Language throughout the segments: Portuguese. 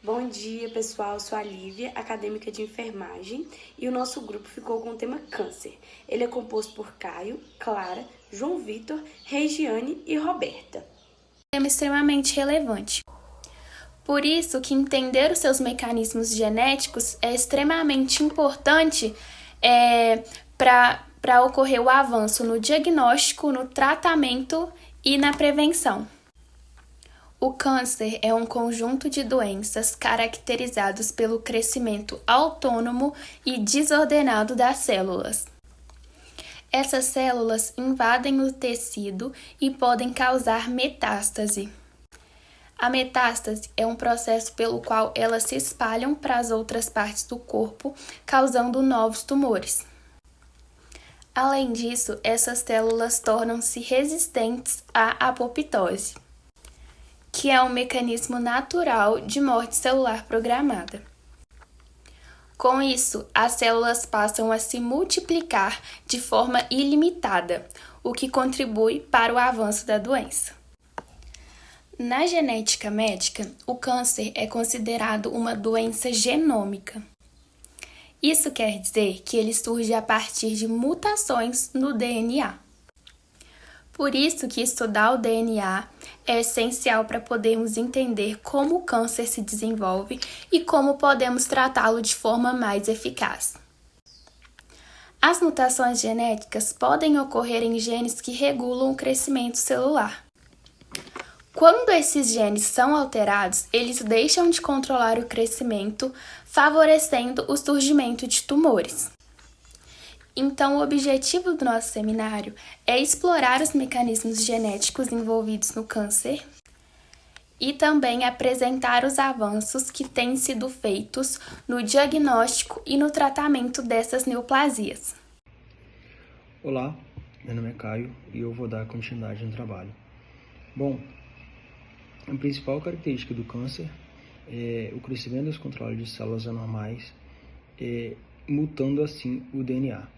Bom dia, pessoal. Eu sou a Lívia, acadêmica de enfermagem, e o nosso grupo ficou com o tema câncer. Ele é composto por Caio, Clara, João Vitor, Regiane e Roberta. Tema extremamente relevante. Por isso que entender os seus mecanismos genéticos é extremamente importante para ocorrer o avanço no diagnóstico, no tratamento e na prevenção. O câncer é um conjunto de doenças caracterizados pelo crescimento autônomo e desordenado das células. Essas células invadem o tecido e podem causar metástase. A metástase é um processo pelo qual elas se espalham para as outras partes do corpo, causando novos tumores. Além disso, essas células tornam-se resistentes à apoptose, que é um mecanismo natural de morte celular programada. Com isso, as células passam a se multiplicar de forma ilimitada, o que contribui para o avanço da doença. Na genética médica, o câncer é considerado uma doença genômica. Isso quer dizer que ele surge a partir de mutações no DNA. Por isso que estudar o DNA é essencial para podermos entender como o câncer se desenvolve e como podemos tratá-lo de forma mais eficaz. As mutações genéticas podem ocorrer em genes que regulam o crescimento celular. Quando esses genes são alterados, eles deixam de controlar o crescimento, favorecendo o surgimento de tumores. Então, o objetivo do nosso seminário é explorar os mecanismos genéticos envolvidos no câncer e também apresentar os avanços que têm sido feitos no diagnóstico e no tratamento dessas neoplasias. Olá, meu nome é Caio e eu vou dar continuidade no trabalho. Bom, a principal característica do câncer é o crescimento dos controles de células anormais, mutando assim o DNA.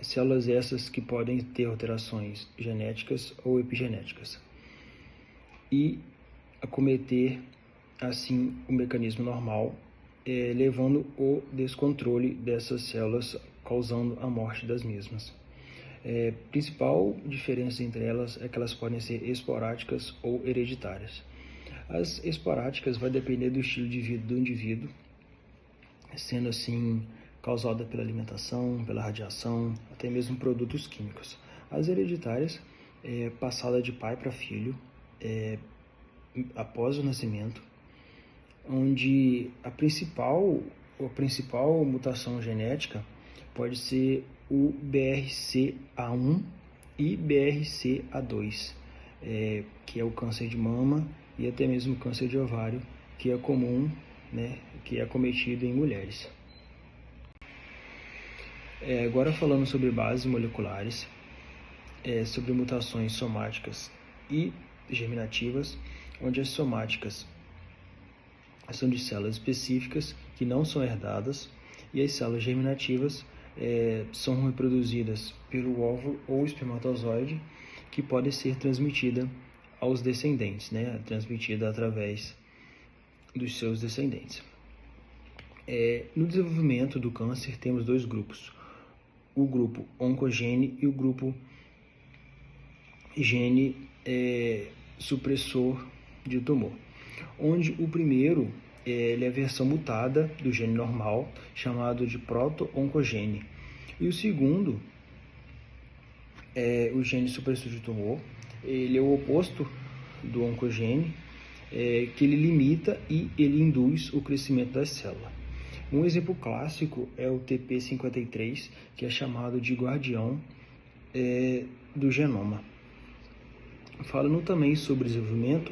Células essas que podem ter alterações genéticas ou epigenéticas e acometer assim o mecanismo normal, levando o descontrole dessas células, causando a morte das mesmas. Principal diferença entre elas é que elas podem ser esporádicas ou hereditárias. As esporádicas vai depender do estilo de vida do indivíduo, sendo assim causada pela alimentação, pela radiação, até mesmo produtos químicos. As hereditárias passada de pai para filho após o nascimento, onde a principal mutação genética pode ser o BRCA1 e BRCA2, que é o câncer de mama e até mesmo o câncer de ovário, que é comum, que é acometido em mulheres. Agora falando sobre bases moleculares, sobre mutações somáticas e germinativas, onde as somáticas são de células específicas que não são herdadas e as células germinativas são reproduzidas pelo óvulo ou espermatozoide, que pode ser transmitida aos descendentes, transmitida através dos seus descendentes. No desenvolvimento do câncer temos dois grupos, o grupo oncogene e o grupo gene supressor de tumor, onde o primeiro ele é a versão mutada do gene normal, chamado de proto-oncogene, e o segundo é o gene supressor de tumor. Ele é o oposto do oncogene, que ele limita e ele induz o crescimento da célula. Um exemplo clássico é o TP53, que é chamado de guardião do genoma. Falando também sobre desenvolvimento,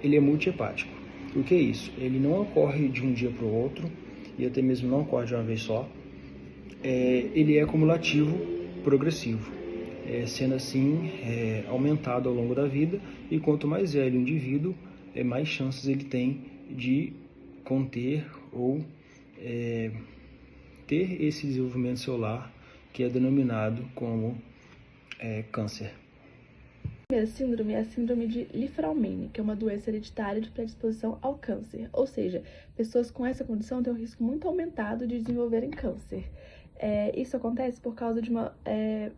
ele é multihepático. O que é isso? Ele não ocorre de um dia para o outro, e até mesmo não ocorre de uma vez só. Ele é acumulativo progressivo, sendo assim aumentado ao longo da vida, e quanto mais velho o indivíduo, mais chances ele tem de conter ou ter esse desenvolvimento celular que é denominado como câncer. primeira síndrome é a síndrome de Li-Fraumeni, que é uma doença hereditária de predisposição ao câncer. Ou seja, pessoas com essa condição têm um risco muito aumentado de desenvolverem câncer. Isso acontece por causa de uma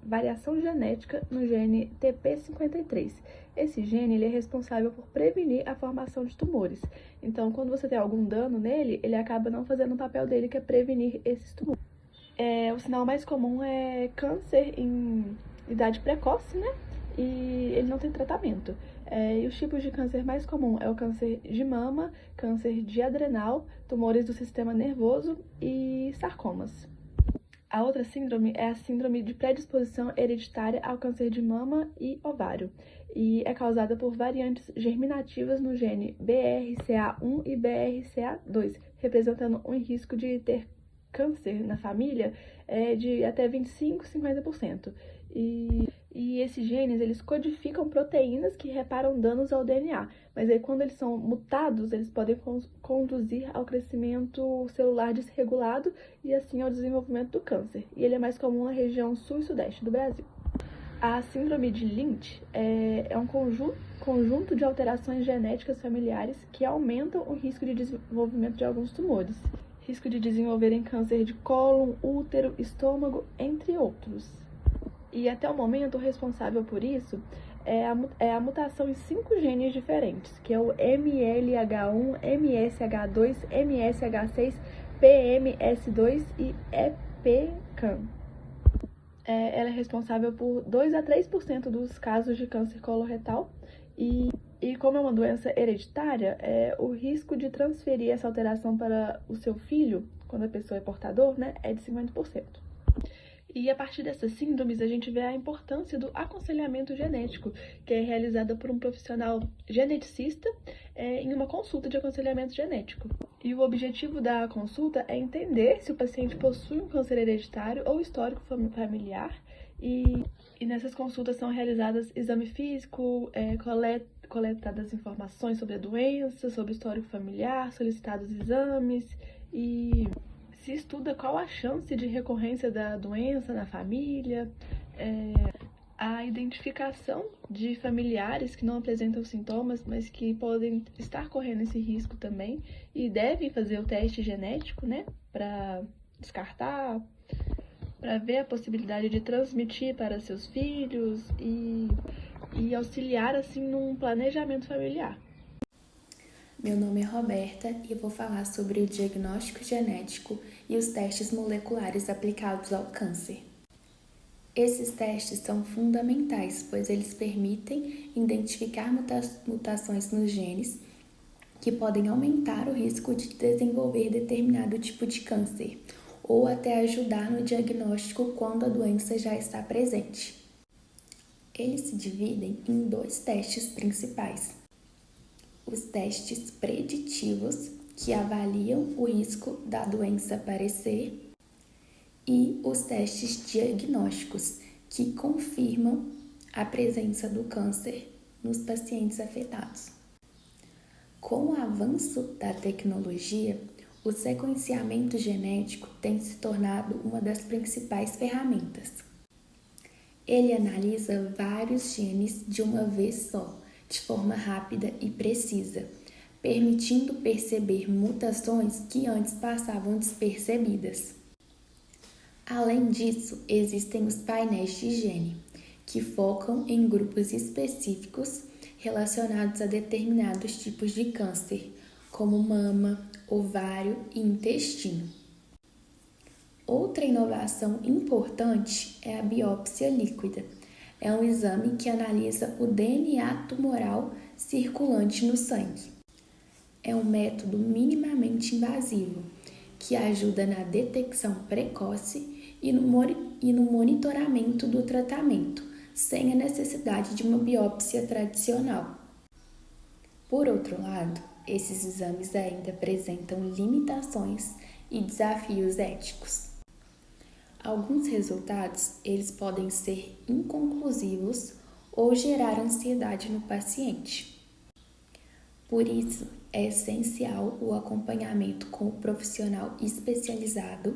variação genética no gene TP53. Esse gene ele é responsável por prevenir a formação de tumores. Então, quando você tem algum dano nele, ele acaba não fazendo o papel dele, que é prevenir esses tumores. O sinal mais comum é câncer em idade precoce, né? E ele não tem tratamento. E os tipos de câncer mais comum é o câncer de mama, câncer de adrenal, tumores do sistema nervoso e sarcomas. A outra síndrome é a síndrome de predisposição hereditária ao câncer de mama e ovário, e é causada por variantes germinativas no gene BRCA1 e BRCA2, representando um risco de ter câncer na família de até 25-50%. E esses genes, eles codificam proteínas que reparam danos ao DNA, mas aí quando eles são mutados, eles podem conduzir ao crescimento celular desregulado e assim ao desenvolvimento do câncer. E ele é mais comum na região sul e sudeste do Brasil. A síndrome de Lynch é um conjunto de alterações genéticas familiares que aumentam o risco de desenvolvimento de alguns tumores. Risco de desenvolverem câncer de cólon, útero, estômago, entre outros. E até o momento, o responsável por isso é a mutação em 5 genes diferentes, que é o MLH1, MSH2, MSH6, PMS2 e EPCAM. Ela é responsável por 2 a 3% dos casos de câncer coloretal e como é uma doença hereditária, o risco de transferir essa alteração para o seu filho, quando a pessoa é portador, né, é de 50%. E a partir dessas síndromes, a gente vê a importância do aconselhamento genético, que é realizada por um profissional geneticista em uma consulta de aconselhamento genético. E o objetivo da consulta é entender se o paciente possui um câncer hereditário ou histórico familiar. E nessas consultas são realizadas exame físico, coletadas informações sobre a doença, sobre o histórico familiar, solicitados exames e se estuda qual a chance de recorrência da doença na família, a identificação de familiares que não apresentam sintomas, mas que podem estar correndo esse risco também e devem fazer o teste genético, né, para descartar, para ver a possibilidade de transmitir para seus filhos e auxiliar, assim, num planejamento familiar. Meu nome é Roberta e eu vou falar sobre o diagnóstico genético e os testes moleculares aplicados ao câncer. Esses testes são fundamentais, pois eles permitem identificar mutações nos genes que podem aumentar o risco de desenvolver determinado tipo de câncer ou até ajudar no diagnóstico quando a doença já está presente. Eles se dividem em 2 testes principais. Os testes preditivos, que avaliam o risco da doença aparecer, e os testes diagnósticos, que confirmam a presença do câncer nos pacientes afetados. Com o avanço da tecnologia, o sequenciamento genético tem se tornado uma das principais ferramentas. Ele analisa vários genes de uma vez só, de forma rápida e precisa, permitindo perceber mutações que antes passavam despercebidas. Além disso, existem os painéis de gene, que focam em grupos específicos relacionados a determinados tipos de câncer, como mama, ovário e intestino. Outra inovação importante é a biópsia líquida. É um exame que analisa o DNA tumoral circulante no sangue. É um método minimamente invasivo, que ajuda na detecção precoce e no monitoramento do tratamento, sem a necessidade de uma biópsia tradicional. Por outro lado, esses exames ainda apresentam limitações e desafios éticos. Alguns resultados, eles podem ser inconclusivos ou gerar ansiedade no paciente. Por isso, é essencial o acompanhamento com o profissional especializado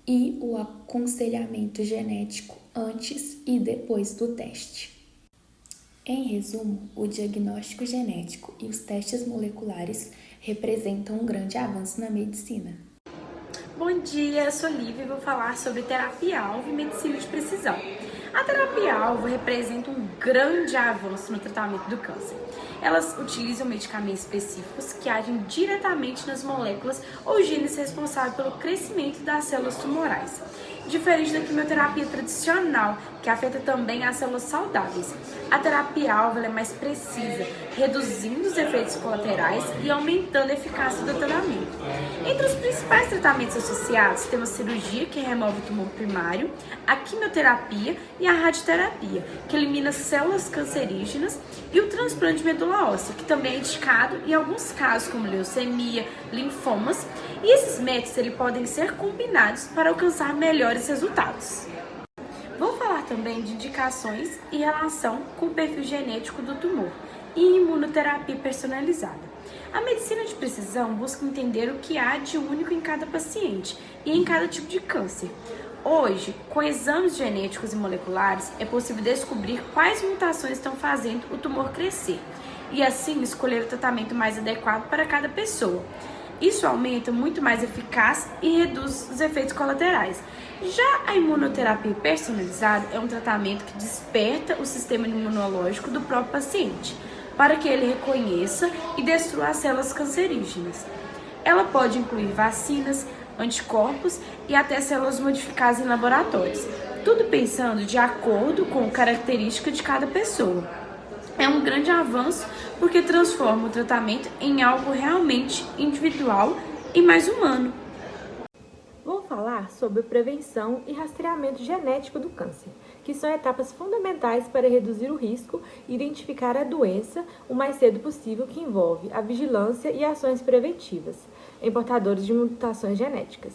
e o aconselhamento genético antes e depois do teste. Em resumo, o diagnóstico genético e os testes moleculares representam um grande avanço na medicina. Bom dia, eu sou Lívia e vou falar sobre terapia-alvo e medicina de precisão. A terapia-alvo representa um grande avanço no tratamento do câncer. Elas utilizam medicamentos específicos que agem diretamente nas moléculas ou genes responsáveis pelo crescimento das células tumorais, diferente da quimioterapia tradicional, que afeta também as células saudáveis. A terapia-alvo é mais precisa, reduzindo os efeitos colaterais e aumentando a eficácia do tratamento. Entre os principais tratamentos associados, temos a cirurgia, que remove o tumor primário, a quimioterapia e a radioterapia, que elimina células cancerígenas, e o transplante de medula óssea, que também é indicado em alguns casos, como leucemia, linfomas, e esses métodos podem ser combinados para alcançar melhores resultados. Vou falar também de indicações em relação com o perfil genético do tumor e imunoterapia personalizada. A medicina de precisão busca entender o que há de único em cada paciente e em cada tipo de câncer. Hoje, com exames genéticos e moleculares, é possível descobrir quais mutações estão fazendo o tumor crescer e assim escolher o tratamento mais adequado para cada pessoa. Isso aumenta muito mais a eficácia e reduz os efeitos colaterais. Já a imunoterapia personalizada é um tratamento que desperta o sistema imunológico do próprio paciente, para que ele reconheça e destrua as células cancerígenas. Ela pode incluir vacinas, anticorpos e até células modificadas em laboratórios, tudo pensando de acordo com a característica de cada pessoa. É um grande avanço porque transforma o tratamento em algo realmente individual e mais humano. Vou falar sobre prevenção e rastreamento genético do câncer, que são etapas fundamentais para reduzir o risco e identificar a doença o mais cedo possível, que envolve a vigilância e ações preventivas em portadores de mutações genéticas.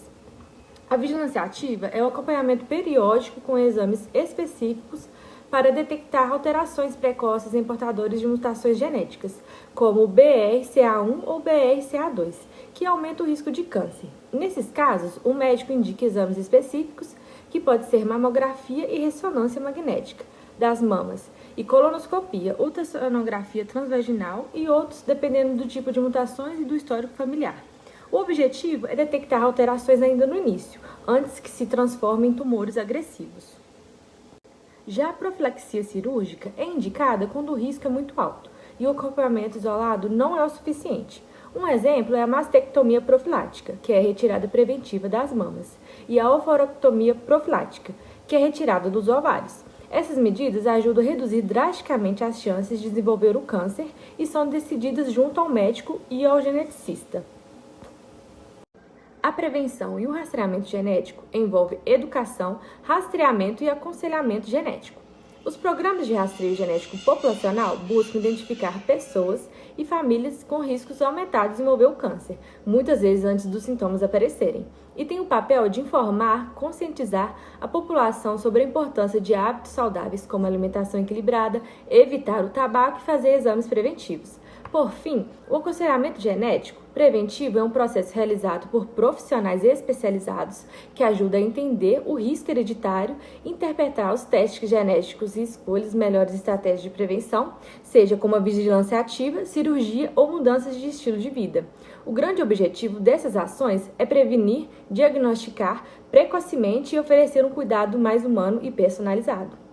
A vigilância ativa é o acompanhamento periódico com exames específicos para detectar alterações precoces em portadores de mutações genéticas, como o BRCA1 ou BRCA2, que aumenta o risco de câncer. Nesses casos, o médico indica exames específicos, que pode ser mamografia e ressonância magnética das mamas, e colonoscopia, ultrassonografia transvaginal e outros, dependendo do tipo de mutações e do histórico familiar. O objetivo é detectar alterações ainda no início, antes que se transformem em tumores agressivos. Já a profilaxia cirúrgica é indicada quando o risco é muito alto e o acompanhamento isolado não é o suficiente. Um exemplo é a mastectomia profilática, que é a retirada preventiva das mamas, e a ovarectomia profilática, que é a retirada dos ovários. Essas medidas ajudam a reduzir drasticamente as chances de desenvolver o câncer e são decididas junto ao médico e ao geneticista. A prevenção e o rastreamento genético envolvem educação, rastreamento e aconselhamento genético. Os programas de rastreio genético populacional buscam identificar pessoas e famílias com riscos aumentados de desenvolver o câncer, muitas vezes antes dos sintomas aparecerem, e tem o papel de informar, conscientizar a população sobre a importância de hábitos saudáveis como alimentação equilibrada, evitar o tabaco e fazer exames preventivos. Por fim, o aconselhamento genético preventivo é um processo realizado por profissionais especializados que ajuda a entender o risco hereditário, interpretar os testes genéticos e escolher as melhores estratégias de prevenção, seja como a vigilância ativa, cirurgia ou mudanças de estilo de vida. O grande objetivo dessas ações é prevenir, diagnosticar precocemente e oferecer um cuidado mais humano e personalizado.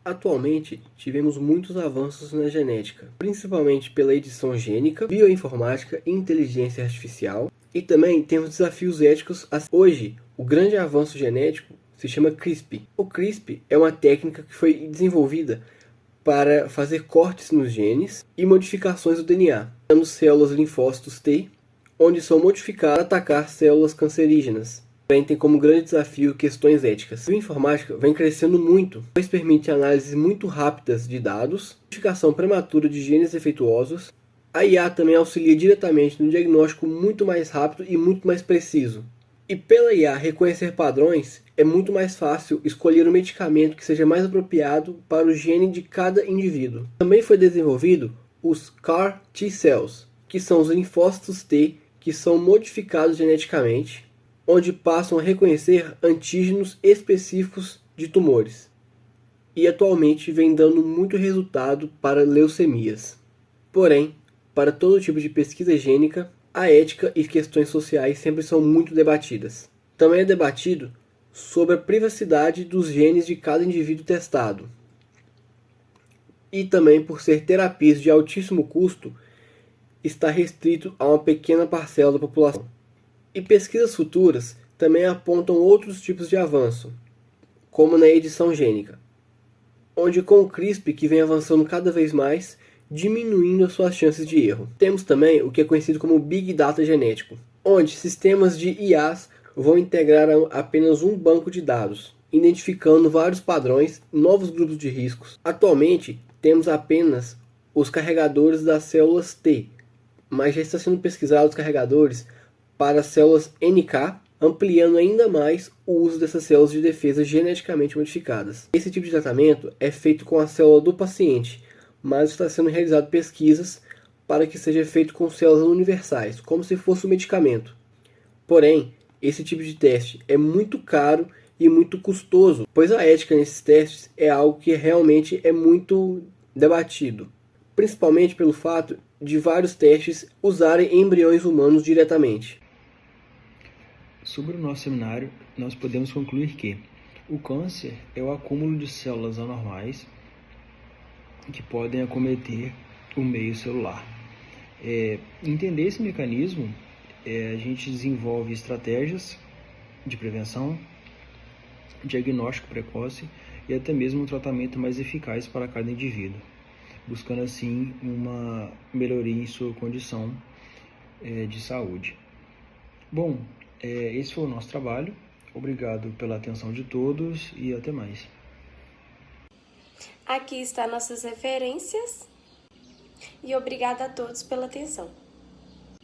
Atualmente, tivemos muitos avanços na genética, principalmente pela edição gênica, bioinformática e inteligência artificial, e também temos desafios éticos. Hoje, o grande avanço genético se chama CRISPR. O CRISPR é uma técnica que foi desenvolvida para fazer cortes nos genes e modificações do DNA, dando células linfócitos T, onde são modificadas para atacar células cancerígenas. Também tem como grande desafio questões éticas. A bioinformática vem crescendo muito, pois permite análises muito rápidas de dados, identificação prematura de genes defeituosos. A IA também auxilia diretamente no diagnóstico muito mais rápido e muito mais preciso. E pela IA reconhecer padrões, é muito mais fácil escolher um medicamento que seja mais apropriado para o gene de cada indivíduo. Também foi desenvolvido os CAR T-cells, que são os linfócitos T que são modificados geneticamente, onde passam a reconhecer antígenos específicos de tumores. e atualmente vem dando muito resultado para leucemias. Porém, para todo tipo de pesquisa gênica, a ética e questões sociais sempre são muito debatidas. Também é debatido sobre a privacidade dos genes de cada indivíduo testado. E também por ser terapias de altíssimo custo, está restrito a uma pequena parcela da população. E pesquisas futuras também apontam outros tipos de avanço, como na edição gênica, onde com o CRISPR que vem avançando cada vez mais, diminuindo as suas chances de erro. Temos também o que é conhecido como Big Data genético, onde sistemas de IAs vão integrar apenas um banco de dados, identificando vários padrões, novos grupos de riscos. Atualmente, temos apenas os carregadores das células T, mas já está sendo pesquisado os carregadores para as células NK, ampliando ainda mais o uso dessas células de defesa geneticamente modificadas. Esse tipo de tratamento é feito com a célula do paciente, mas está sendo realizado pesquisas para que seja feito com células universais, como se fosse um medicamento. Porém, esse tipo de teste é muito caro e muito custoso, pois a ética nesses testes é algo que realmente é muito debatido, principalmente pelo fato de vários testes usarem embriões humanos diretamente. Sobre o nosso seminário, nós podemos concluir que o câncer é o acúmulo de células anormais que podem acometer o meio celular. Entender esse mecanismo, a gente desenvolve estratégias de prevenção, diagnóstico precoce e até mesmo um tratamento mais eficaz para cada indivíduo, buscando assim uma melhoria em sua condição de saúde. Bom, esse foi o nosso trabalho. Obrigado pela atenção de todos e até mais. Aqui estão nossas referências e obrigada a todos pela atenção.